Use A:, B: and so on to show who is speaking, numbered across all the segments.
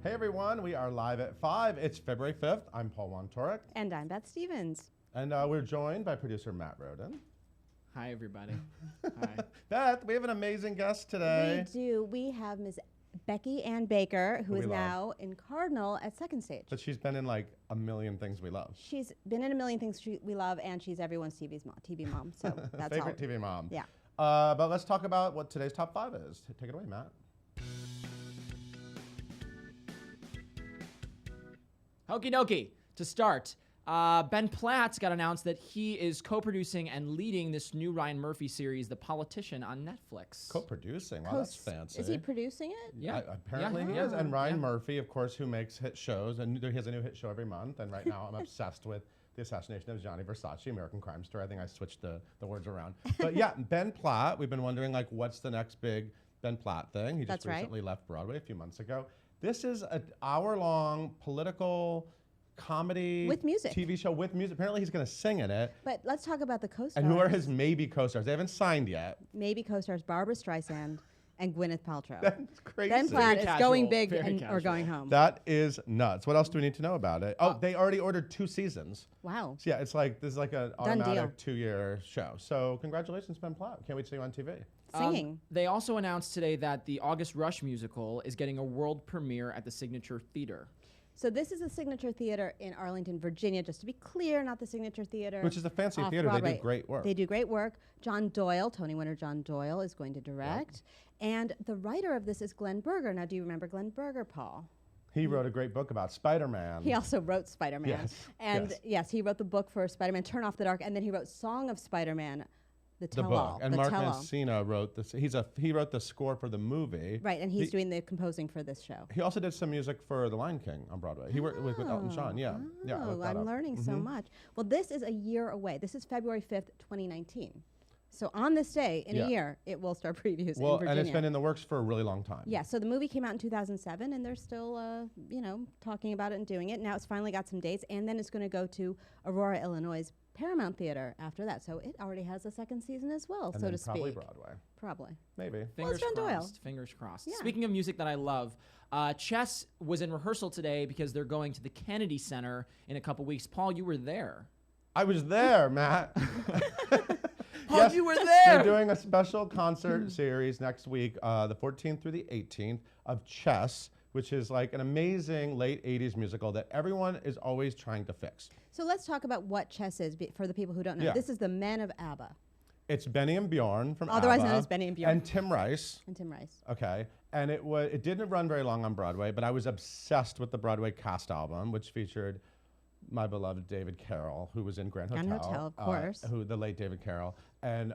A: Hey everyone, we are live at 5. It's February 5th. I'm Paul Wontorek.
B: And I'm Beth Stevens.
A: And we're joined by producer Matt Roden.
C: Hi, everybody. Hi.
A: Beth, we have an amazing guest today.
B: We do. We have Ms. Becky Ann Baker, who
A: Who
B: is
A: we love.
B: now in Cardinal at Second Stage.
A: But she's been in like a million things we love.
B: She's been in a million things we love, and she's everyone's TV mom. So that's
A: Favorite
B: all.
A: TV mom.
B: Yeah.
A: But let's talk about what today's top 5 is. Take it away, Matt.
C: Okie dokie. To start, Ben Platt's got announced that he is co-producing and leading this new Ryan Murphy series, The Politician, on Netflix.
A: Co-producing. Wow, that's fancy.
B: Is he producing it?
C: Yeah.
A: Apparently he is. And Ryan Murphy, of course, who makes hit shows. And he has a new hit show every month. And right now I'm obsessed with The Assassination of Gianni Versace, American Crime Story. I think I switched the words around. But yeah, Ben Platt, we've been wondering, like, what's the next big Ben Platt thing? He just recently left Broadway a few months ago. This is an hour-long political comedy
B: with music
A: TV show with music. Apparently he's going to sing in it.
B: But let's talk about the co-stars.
A: And who are his maybe co-stars? They haven't signed yet.
B: Maybe co-stars Barbara Streisand and Gwyneth Paltrow.
A: That's crazy.
B: Ben Platt is going big or going home.
A: That is nuts. What else do we need to know about it? Oh, they already ordered 2 seasons.
B: Wow.
A: So yeah, it's like this is like an automatic 2-year show. So congratulations, Ben Platt. Can't wait to see you on TV.
B: Singing.
C: They also announced today that the August Rush musical is getting a world premiere at the Signature Theater.
B: So this is a Signature Theater in Arlington, Virginia, just to be clear, not the Signature Theater.
A: Which is a fancy theater.
B: Broadway.
A: They do great work.
B: They do great work. John Doyle, Tony winner John Doyle, is going to direct. Yep. And the writer of this is Glenn Berger. Now, do you remember Glenn Berger, Paul?
A: He wrote a great book about Spider-Man.
B: He also wrote Spider-Man.
A: Yes.
B: And yes, he wrote the book for Spider-Man, Turn Off the Dark, and then he wrote Song of Spider-Man, the tell-all.
A: And Mark Mancina wrote this. He wrote the score for the movie.
B: Right, and he's doing the composing for this show.
A: He also did some music for The Lion King on Broadway. He worked with Elton John. Yeah.
B: Oh, I'm learning so much. Well, this is a year away. This is February 5th, 2019. So on this day, in a year, it will start previews in Virginia.
A: And it's been in the works for a really long time.
B: Yeah, so the movie came out in 2007, and they're still, talking about it and doing it. Now it's finally got some dates, and then it's going to go to Aurora, Illinois' Paramount Theater after that. So it already has a second season as well,
A: and
B: so
A: then
B: to speak.
A: Probably Broadway.
B: Probably.
A: Maybe.
C: Fingers
B: John Doyle.
C: crossed. Fingers crossed.
B: Yeah.
C: Speaking of music that I love, Chess was in rehearsal today because they're going to the Kennedy Center in a couple weeks. Paul, you were there.
A: I was there, Matt.
C: Paul, you were there.
A: They're doing a special concert series next week, the 14th through the 18th, of Chess, which is like an amazing late 80s musical that everyone is always trying to fix.
B: So let's talk about what Chess is for the people who don't know.
A: Yeah.
B: This is the men of ABBA.
A: It's Benny and Bjorn from
B: Otherwise
A: ABBA.
B: known as Benny and Bjorn.
A: And Tim Rice. Okay. And it didn't run very long on Broadway, but I was obsessed with the Broadway cast album, which featured my beloved David Carroll, who was in Grand Hotel.
B: Of course.
A: The late David Carroll. And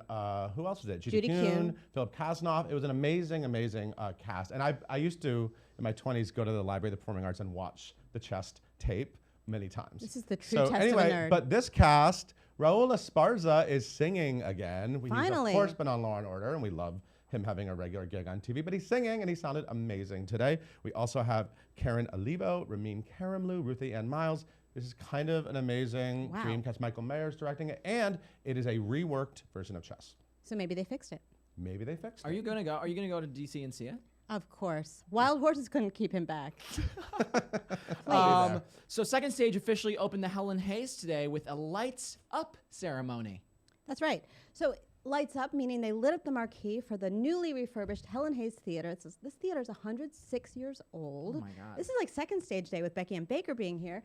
A: who else was it?
B: Judy Kuhn.
A: Philip Kasnoff. It was an amazing, amazing cast. And I used to, in my 20s, go to the Library of the Performing Arts and watch the Chess tape many times.
B: This is the true test of a nerd.
A: But this cast, Raul Esparza is singing again.
B: Finally.
A: He's, of course, been on Law & Order, and we love him having a regular gig on TV, but he's singing, and he sounded amazing today. We also have Karen Olivo, Ramin Karimloo, Ruthie Ann Miles. This is kind of an amazing dream cast. Michael Mayer's directing it, and it is a reworked version of Chess.
B: So maybe they fixed it.
A: Maybe they fixed it.
C: Are you going to go? Are you going to go to DC and see it?
B: Of course. Wild Horses couldn't keep him back.
C: So Second Stage officially opened the Helen Hayes today with a lights up ceremony.
B: That's right. So lights up, meaning they lit up the marquee for the newly refurbished Helen Hayes Theater. This theater is 106 years old.
C: Oh my God.
B: This is like Second Stage Day with Becky Ann Baker being here.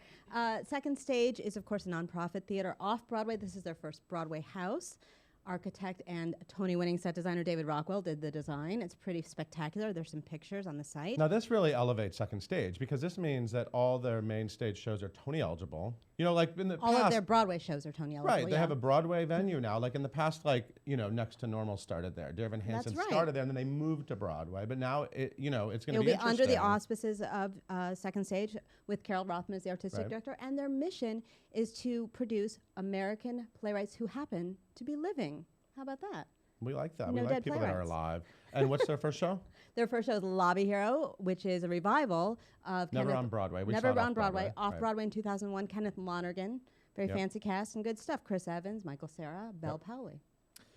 B: Second Stage is, of course, a nonprofit theater off Broadway. This is their first Broadway house. Architect and Tony-winning set designer David Rockwell did the design. It's pretty spectacular. There's some pictures on the site.
A: Now, this really elevates Second Stage because this means that all their main stage shows are Tony eligible. You know, like in the
B: all
A: past,
B: of their Broadway shows are Tony eligible.
A: Right, they have a Broadway venue now. Like in the past, Next to Normal started there. Dear Evan Hansen started there, and then they moved to Broadway. But now, it's going to be
B: under the auspices of Second Stage with Carol Rothman as the artistic director. And their mission is to produce American playwrights who happen to be living. How about that?
A: We like that.
B: No
A: we like people that are alive. And what's their first show?
B: Their first show is Lobby Hero, which is a revival of
A: Never on Broadway.
B: Never on Broadway. Off Broadway in 2001. Kenneth Lonergan. Very fancy cast and good stuff. Chris Evans, Michael Cera, Belle Powley.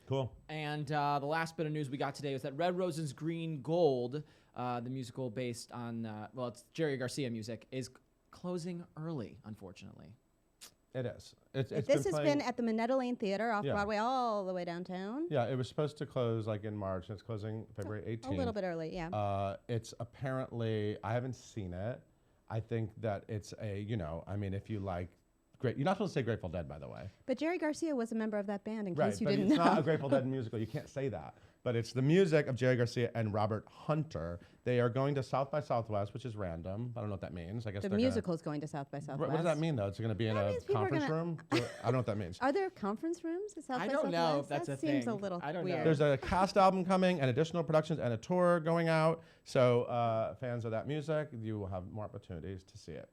A: Cool.
C: And the last bit of news we got today was that Red Roses Green Gold the musical based on, it's Jerry Garcia music, is closing early, unfortunately.
A: It is. It's
B: This
A: been
B: has
A: playing,
B: been at the Minetta Lane Theater off
A: Yeah.
B: Broadway all the way downtown.
A: Yeah, it was supposed to close like in March, and it's closing February 18th.
B: A little bit early, yeah.
A: It's apparently, I haven't seen it. I think that it's if you like, you're not supposed to say Grateful Dead, by the way.
B: But Jerry Garcia was a member of that band, in
A: Right,
B: case you
A: but
B: didn't
A: it's
B: know.
A: not a Grateful Dead musical. You can't say that. But it's the music of Jerry Garcia and Robert Hunter. They are going to South by Southwest, which is random. I don't know what that means. I guess
B: The
A: they're
B: musical's going to South by Southwest.
A: What does that mean, though? It's going to be in
B: That
A: a
B: means people are
A: conference
B: gonna-
A: room? I don't know what that means.
B: Are there conference rooms at South
C: I
B: by
C: don't know if
B: Southwest?
C: that's
B: that
C: a
B: seems a
C: thing.
B: little
C: I don't know.
B: weird.
A: There's a cast album coming and additional productions and a tour going out. So fans of that music, you will have more opportunities to see it.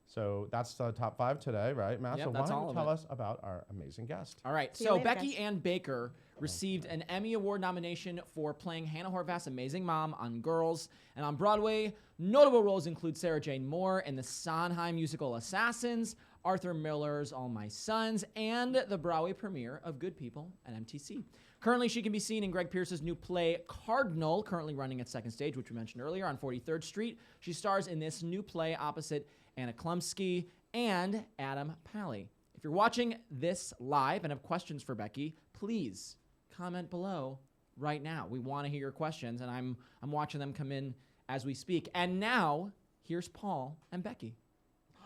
A: So that's the top 5 today, right, Matt?
C: Yep,
A: So why
C: that's
A: don't
C: all
A: you
C: of
A: tell
C: it.
A: us about our amazing guest?
C: All right,
B: See you
C: so
B: later,
C: Becky
B: guys.
C: Ann Baker received an Emmy Award nomination for playing Hannah Horvath's amazing mom on Girls. And on Broadway, notable roles include Sarah Jane Moore in the Sondheim musical Assassins, Arthur Miller's All My Sons, and the Broadway premiere of Good People at MTC. Currently, she can be seen in Greg Pierce's new play Cardinal, currently running at Second Stage, which we mentioned earlier, on 43rd Street. She stars in this new play opposite Anna Klumsky and Adam Pally. If you're watching this live and have questions for Becky, please comment below right now. We want to hear your questions, and I'm watching them come in as we speak. And now, here's Paul and Becky.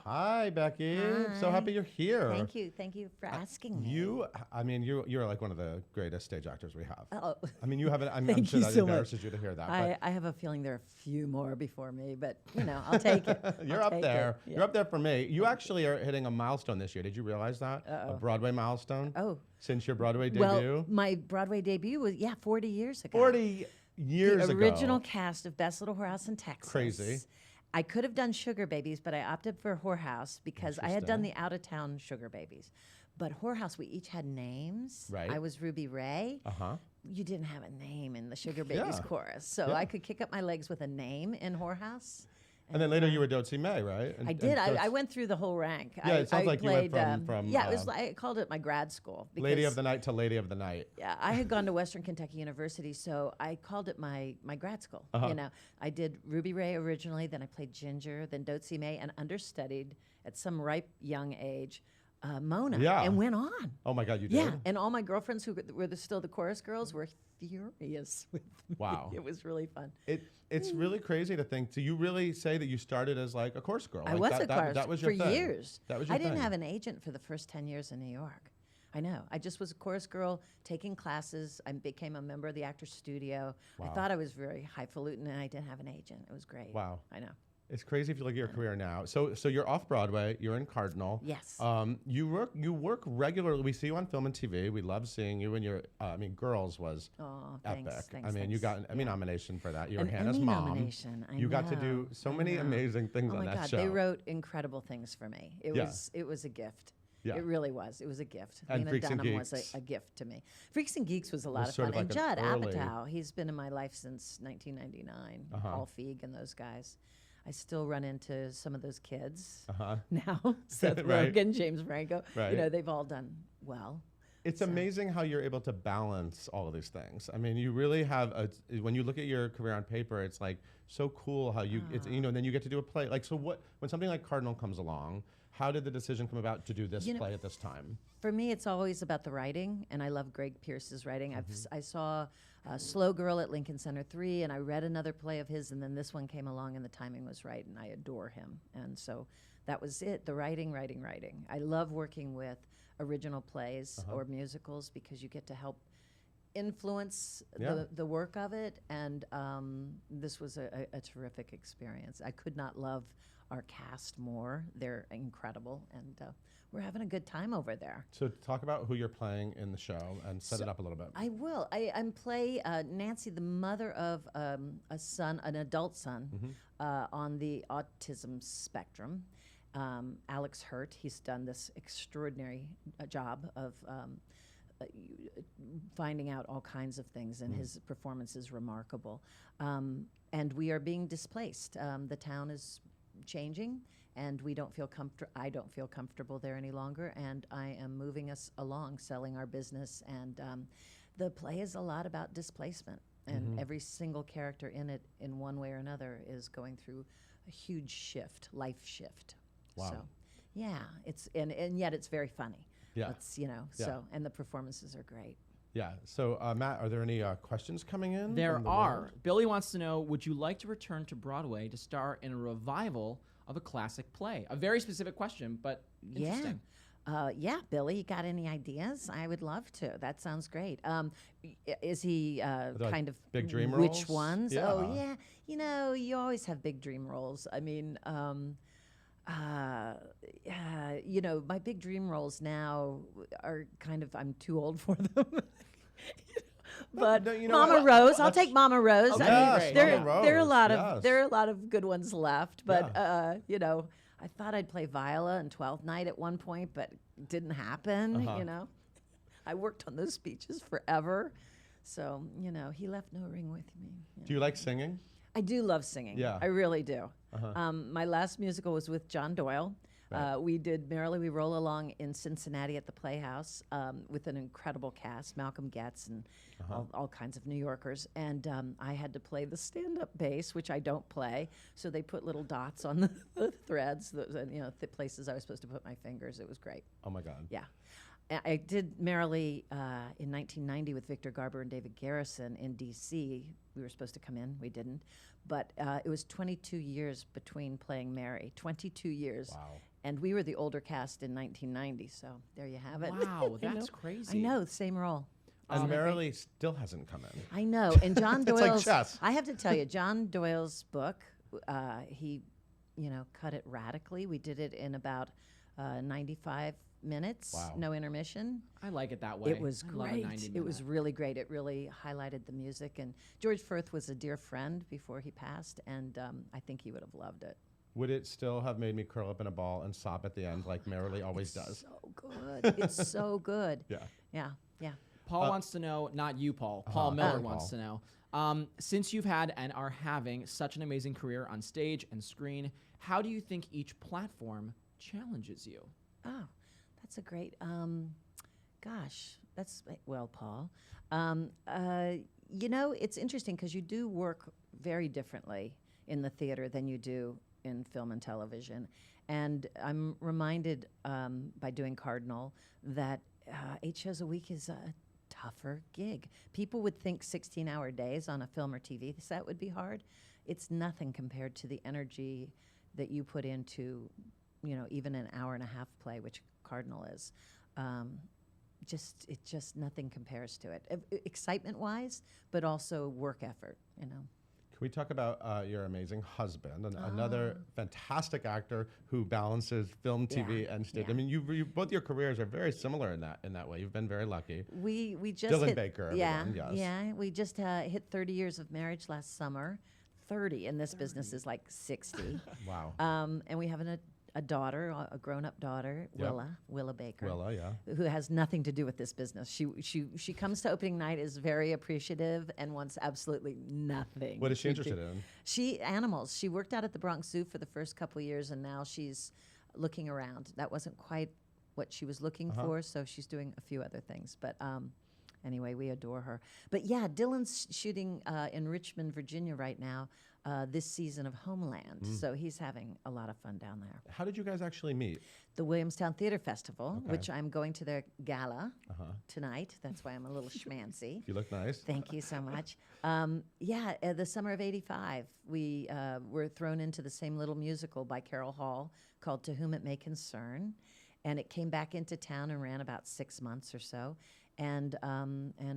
A: Hi, Becky. So
D: Hi.
A: happy you're here.
D: Thank you for asking me.
A: You're like one of the greatest stage actors we have.
D: Oh,
A: You haven't. I'm
D: Thank
A: sure
D: you
A: that
D: so much.
A: embarrasses you to hear that.
D: I have a feeling there are a few more before me, but I'll take it.
A: But you're
D: I'll
A: up
D: take
A: there.
D: it.
A: You're up there for me. You actually are hitting a milestone this year. Did you realize that? A Broadway milestone.
D: Oh,
A: Since your Broadway debut.
D: well, my Broadway debut was 40 years ago.
A: 40 years
D: the
A: ago.
D: original cast of Best Little Whorehouse in Texas.
A: Crazy.
D: I could have done Sugar Babies, but I opted for Whorehouse because I had done the out-of-town Sugar Babies. But Whorehouse, we each had names.
A: Right.
D: I was Ruby Ray.
A: Uh-huh.
D: You didn't have a name in the Sugar Babies
A: Yeah.
D: chorus, so
A: Yeah.
D: I could kick up my legs with a name in Whorehouse.
A: And then later you were Dotsie May, right?
D: I did. I went through the whole rank.
A: Yeah,
D: I,
A: it sounds
D: I
A: like you went
D: played,
A: from
D: yeah, it was like, I called it my grad school.
A: Lady of
D: because-
A: the Night to Lady of the Night.
D: Yeah, I had gone to Western Kentucky University, so I called it my grad school.
A: Uh-huh.
D: I did Ruby Ray originally, then I played Ginger, then Dotsie May, and understudied at some ripe young age Mona,
A: Yeah.
D: and went on.
A: Oh my God, you did?
D: Yeah, and all my girlfriends who were still the chorus girls were furious with me.
A: Wow.
D: It was really fun.
A: It's really crazy to think. Do you really say that you started as like a chorus girl?
D: I
A: Like
D: was
A: that,
D: a chorus
A: that was
D: for
A: your thing.
D: years.
A: That was your
D: I didn't
A: thing.
D: have an agent for the first 10 years in New York. I know. I just was a chorus girl taking classes. I became a member of the Actors Studio.
A: Wow.
D: I thought I was very highfalutin, and I didn't have an agent. It was great.
A: Wow.
D: I know.
A: It's crazy if you look at your career now. So you're off Broadway. You're in Cardinal.
D: Yes.
A: You work regularly. We see you on film and TV. We love seeing you. And your Girls was
D: Oh,
A: epic.
D: thanks.
A: You got an Emmy
D: Yeah.
A: nomination for that. You were
D: An
A: Hannah's
D: Emmy
A: mom.
D: nomination. I
A: You got to do
D: know.
A: so
D: I
A: many
D: know.
A: amazing things
D: Oh
A: on
D: my
A: that
D: God,
A: show.
D: they wrote incredible things for me. It
A: Yeah.
D: was a gift.
A: Yeah.
D: It really was. It was a gift.
A: And
D: Lena
A: Freaks and
D: Dunham was
A: Geeks.
D: a gift to me. Freaks and Geeks was a lot
A: Was
D: of
A: sort
D: fun.
A: of
D: And
A: like an
D: Judd
A: early-
D: Apatow, he's been in my life since 1999.
A: Uh-huh.
D: Paul Feig and those guys. I still run into some of those kids
A: Uh-huh.
D: now. Seth
A: Right.
D: Rogen, James Franco.
A: Right.
D: They've all done well.
A: It's amazing how you're able to balance all of these things. I mean, you really have when you look at your career on paper, it's like so cool how and then you get to do a play. Like, so when something like Cardinal comes along, how did the decision come about to do this play at this time?
D: For me, it's always about the writing, and I love Greg Pierce's writing.
A: Mm-hmm.
D: I saw Slow Girl at Lincoln Center 3, and I read another play of his, and then this one came along, and the timing was right, and I adore him. And so that was it, the writing. I love working with original plays or musicals because you get to help influence
A: Yeah.
D: the work of it, and this was a terrific experience. I could not love our cast more. They're incredible, and we're having a good time over there.
A: So talk about who you're playing in the show and set it up a little bit.
D: I will. I'm play Nancy, the mother of a son, an adult son, on the autism spectrum. Alex Hurt, he's done this extraordinary job of finding out all kinds of things, and his performance is remarkable. And we are being displaced. The town is changing, and we don't feel I don't feel comfortable there any longer, and I am moving us along, selling our business, and the play is a lot about displacement. and every single character in it, in one way or another, is going through a huge shift, life shift.
A: Wow.
D: So, yeah, it's and yet it's very funny.
A: Yeah.
D: It's, you know,
A: Yeah.
D: so, and the performances are great.
A: Yeah. So, Matt, are there any questions coming in?
C: There
A: from the
C: are.
A: world?
C: Billy wants to know, would you like to return to Broadway to star in a revival of a classic play? A very specific question, but interesting.
D: Yeah, Billy, you got any ideas? I would love to. That sounds great. Is he
A: there, like,
D: kind of
A: big dream
D: which
A: roles?
D: ones?
A: Yeah.
D: Oh, yeah. You know, you always have big dream roles. I mean, you know, my big dream roles now are kind of, I'm too old for them. But
A: no, you know
D: Mama
A: what?
D: Rose, I'll
A: Let's-
D: take Mama Rose.
C: Okay,
D: I mean,
C: great.
D: there,
A: Mama
D: there are a
A: Rose,
D: lot
A: yes.
D: of there are a lot of good ones left. But
A: Yeah.
D: you know, I thought I'd play Viola in 12th Night at one point, but it didn't happen.
A: Uh-huh.
D: You know, I worked on those speeches forever, so you know, he left no ring with me.
A: Do you like singing?
D: I do love singing.
A: Yeah.
D: I really do.
A: Uh-huh.
D: My last musical was with John Doyle.
A: Right.
D: We did Merrily We Roll Along in Cincinnati at the Playhouse with an incredible cast, Malcolm Getz and all kinds of New Yorkers. And I had to play the stand-up bass, which I don't play. So they put little dots on the threads, you know, the places I was supposed to put my fingers. It was great.
A: Oh my God.
D: Yeah. I did Merrily in 1990 with Victor Garber and David Garrison in D.C. We were supposed to come in. We didn't. But it was 22 years between playing Mary. 22 years.
A: Wow.
D: And we were the older cast in 1990. So there you have it.
C: Wow,
D: I know.
C: that's crazy.
D: I know, same role.
A: And Merrily still hasn't come in.
D: I know. And John
A: It's like
D: Doyle's,
A: chess.
D: I have to tell you, John Doyle's book, he, you know, cut it radically. We did it in about 95 minutes,
A: Wow.
D: no intermission.
C: I like it that way.
D: It was
C: I love a
D: great.
C: 90
D: It was
C: minute.
D: really great. It really highlighted the music. And George Firth was a dear friend before he passed, and I think he would have loved it.
A: Would it still have made me curl up in a ball and sob at the end like Merrily always does?
D: So good. It's so good.
A: Yeah.
D: Yeah, yeah.
C: Paul wants to know, not you, Paul. Paul Miller
A: Oh,
C: wants
A: Paul.
C: to know. Since you've had and are having such an amazing career on stage and screen, how do you think each platform challenges you?
D: Oh, that's a great, gosh, that's, well, Paul. You know, it's interesting because you do work very differently in the theater than you do in film and television. And I'm reminded by doing Cardinal that 8 shows a week is a tougher gig. People would think 16-hour days on a film or TV set would be hard. It's nothing compared to the energy that you put into, you know, even an hour and a half play, which Cardinal is. It just nothing compares to it. Excitement-wise, but also work effort, you know.
A: Can we talk about your amazing husband, another fantastic actor who balances film, TV, and stage?
D: yeah.
A: I mean, you both your careers are very similar in that way. You've been very lucky.
D: We just
A: Dylan
D: hit,
A: Baker,
D: yeah,
A: everyone, yes.
D: yeah. We just hit 30 years of marriage last summer. 30, and this business is like 60.
A: Wow.
D: And we have a daughter, a grown-up daughter,
A: Yep.
D: Willa Baker,
A: Willa, yeah.
D: who has nothing to do with this business. She comes to opening night, is very appreciative, and wants absolutely nothing.
A: What is she
D: to do.
A: interested in?
D: She animals. She worked out at the Bronx Zoo for the first couple of years, and now she's looking around. That wasn't quite what she was looking for, so she's doing a few other things. But anyway, we adore her. But yeah, Dylan's shooting in Richmond, Virginia right now, this season of Homeland. So he's having a lot of fun down there.
A: How did you guys actually meet?
D: The Williamstown Theater Festival,
A: Okay.
D: which I'm going to their gala tonight. That's why I'm a little schmancy.
A: You look nice.
D: Thank you so much. The summer of '85, we were thrown into the same little musical by Carol Hall called To Whom It May Concern, and it came back into town and ran about 6 months or so, and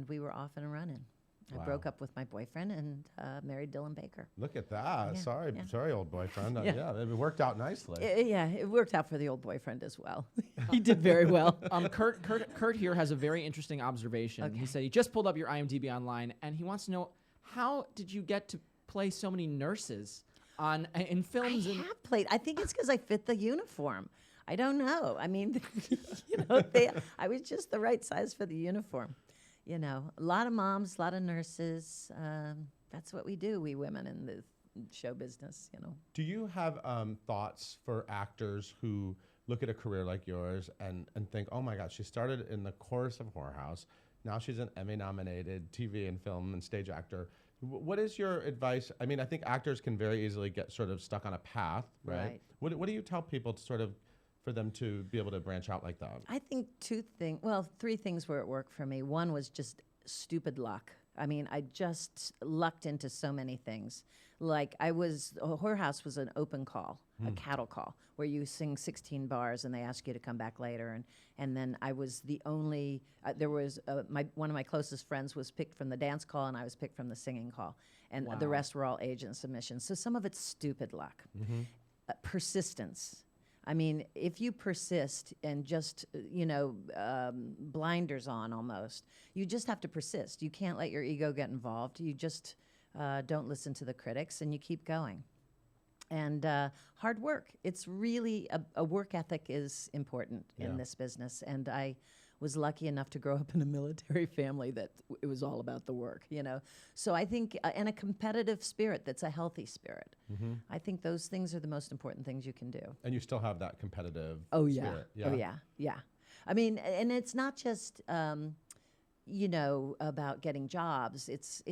D: we were off and running.
A: Wow.
D: I broke up with my boyfriend and married Dylan Baker.
A: Look at that.
D: Yeah,
A: Sorry,
D: yeah.
A: sorry, old boyfriend.
D: Yeah.
A: Yeah, it worked out nicely.
D: Yeah, it worked out for the old boyfriend as well. He did very well.
C: Kurt here has a very interesting observation.
D: Okay.
C: He said he just pulled up your IMDb online, and he wants to know, how did you get to play so many nurses in films?
D: I
C: and
D: have played. I think it's because I fit the uniform. I don't know. I mean, I was just the right size for the uniform. You know, a lot of moms, a lot of nurses. That's what we do, we women in the show business, you know.
A: Do you have thoughts for actors who look at a career like yours and think, oh my God, she started in the chorus of Whorehouse. Now she's an Emmy-nominated TV and film and stage actor. What is your advice? I mean, I think actors can very easily get sort of stuck on a path, right?
D: Right.
A: What do you tell people to sort of, for them to be able to branch out like that?
D: I think three things were at work for me. One was just stupid luck. I mean, I just lucked into so many things. Like Whorehouse was an open call, a cattle call, where you sing 16 bars and they ask you to come back later. And then I was the only, one of my closest friends was picked from the dance call and I was picked from the singing call. And the rest were all agent submissions. So some of it's stupid luck. Persistence. I mean, if you persist and just, blinders on almost, you just have to persist. You can't let your ego get involved. You just don't listen to the critics and you keep going. And hard work. It's really, a work ethic is important in this business. And I was lucky enough to grow up in a military family that it was all about the work, So I think, and a competitive spirit that's a healthy spirit. I think those things are the most important things you can do.
A: And you still have that competitive
D: Oh
A: spirit.
D: yeah. I mean, and it's not just, about getting jobs. It's.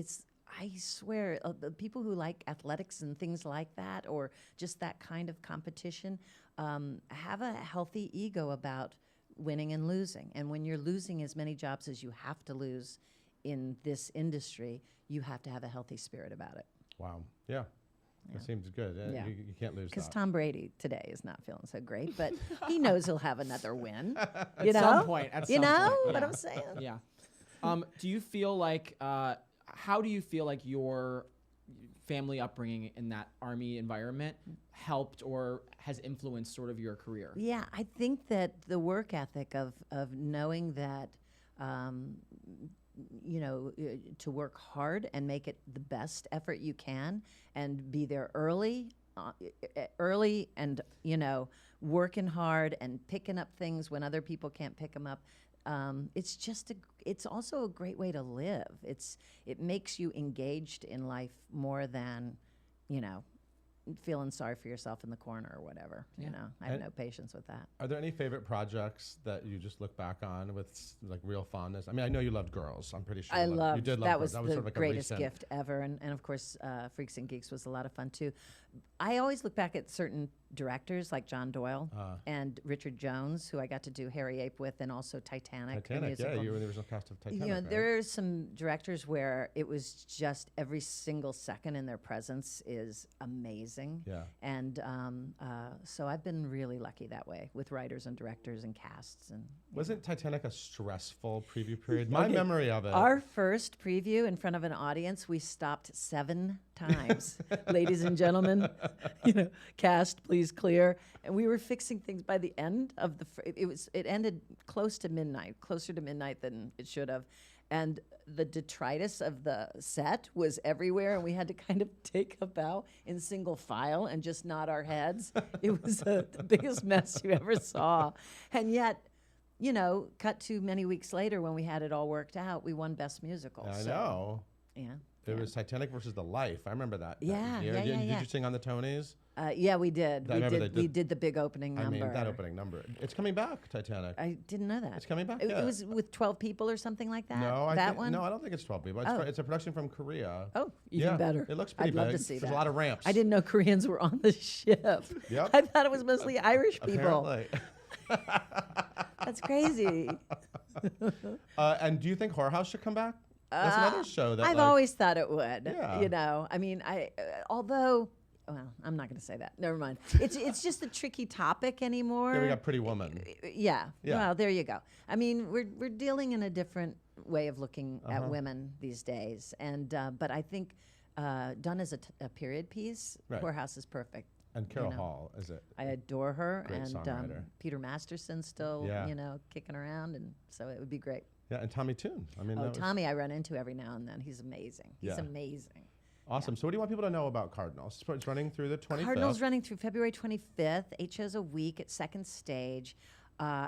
D: I swear, the people who like athletics and things like that, or just that kind of competition, have a healthy ego about winning and losing. And when you're losing as many jobs as you have to lose in this industry, you have to have a healthy spirit about it.
A: Wow. Yeah. That seems good.
D: Yeah.
A: You can't lose
D: Because
A: that.
D: Tom Brady today is not feeling so great, but he knows he'll have another win.
C: At some point.
D: You know what
C: yeah.
D: I'm saying?
C: Yeah. Do you feel like, how do you feel like your family upbringing in that Army environment helped or has influenced sort of your career?
D: Yeah, I think that the work ethic of knowing that, to work hard and make it the best effort you can and be there early and, working hard and picking up things when other people can't pick them up. It's also a great way to live. It makes you engaged in life more than, feeling sorry for yourself in the corner or whatever. I have no patience with that.
A: Are there any favorite projects that you just look back on with like real fondness? I mean, I know you loved Girls. I'm pretty sure
D: I
A: you
D: loved
A: did love
D: that.
A: Girls.
D: Was
A: that
D: the
A: was sort of like
D: greatest
A: a recent
D: gift ever, and of course, Freaks and Geeks was a lot of fun too. I always look back at certain directors like John Doyle and Richard Jones, who I got to do Harry Ape with, and also Titanic. The musical.
A: Yeah, you were in the original cast of Titanic. Right?
D: There are some directors where it was just every single second in their presence is amazing.
A: Yeah.
D: And so I've been really lucky that way with writers and directors and casts. And
A: Wasn't Titanic a stressful preview period? My memory of it.
D: Our first preview in front of an audience, we stopped 7 times. Ladies and gentlemen, cast, please clear. And we were fixing things by the end of it ended closer to midnight than it should have. And the detritus of the set was everywhere, and we had to kind of take a bow in single file and just nod our heads. It was the biggest mess you ever saw. And yet, cut to many weeks later when we had it all worked out, we won Best Musical.
A: I know.
D: Yeah.
A: It was Titanic versus The Life. I remember that.
D: Yeah,
A: year.
D: yeah,
A: Did
D: yeah.
A: you sing on the Tonys?
D: Yeah, we did.
A: I remember
D: We did the big opening number.
A: I mean, that opening number. It's coming back, Titanic.
D: I didn't know that.
A: It's coming back?
D: It
A: Yeah.
D: was with 12 people or something like that?
A: No,
D: one?
A: No, I don't think it's 12 people. It's a production from Korea.
D: Oh, even better.
A: It looks pretty
D: I'd
A: big.
D: love to see
A: There's
D: that.
A: a lot of ramps.
D: I didn't know Koreans were on the ship.
A: Yep.
D: I thought it was mostly Irish people.
A: Apparently.
D: That's crazy.
A: And do you think Whorehouse should come back? That's another show that
D: I've always thought it would.
A: Yeah.
D: I mean, although, well, I'm not going to say that. Never mind. It's just a tricky topic anymore.
A: Yeah, we got Pretty Woman.
D: Yeah.
A: Yeah.
D: Well, there you go. I mean, we're dealing in a different way of looking at women these days, and but I think done as a period piece,
A: Right.
D: Whorehouse is perfect.
A: And Carol Hall, is it?
D: I adore her,
A: Great
D: and
A: songwriter.
D: Peter Masterson still, kicking around, and so it would be great.
A: Yeah, and Tommy Tune. I mean,
D: Tommy, I run into every now and then. He's amazing. He's
A: Yeah.
D: amazing.
A: Awesome. So what do you want people to know about Cardinal? It's running through the 25th.
D: Cardinal's running through February 25th, 8 shows a week at Second Stage.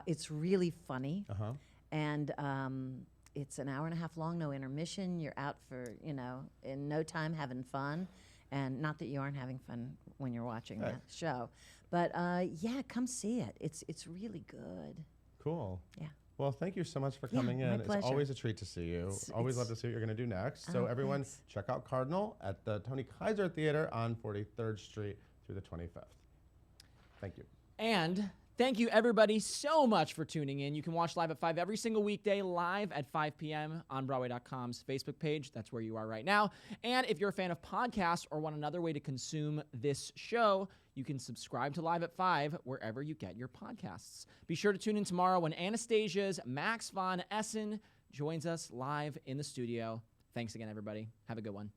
D: It's really funny.
A: Uh-huh.
D: And it's an hour and a half long, no intermission. You're out for, in no time having fun. And not that you aren't having fun when you're watching that show. But, come see it. It's really good.
A: Cool.
D: Yeah.
A: Well, thank you so much for coming
D: my
A: in. It's
D: pleasure.
A: always a treat to see you. Always love to see what you're going to do next. So everyone,
D: thanks.
A: check out Cardinal at the Tony Kaiser Theater on 43rd Street through the 25th. Thank you.
C: And thank you, everybody, so much for tuning in. You can watch Live at 5 every single weekday, live at 5 p.m. on Broadway.com's Facebook page. That's where you are right now. And if you're a fan of podcasts or want another way to consume this show, you can subscribe to Live at 5 wherever you get your podcasts. Be sure to tune in tomorrow when Anastasia's Max von Essen joins us live in the studio. Thanks again, everybody. Have a good one.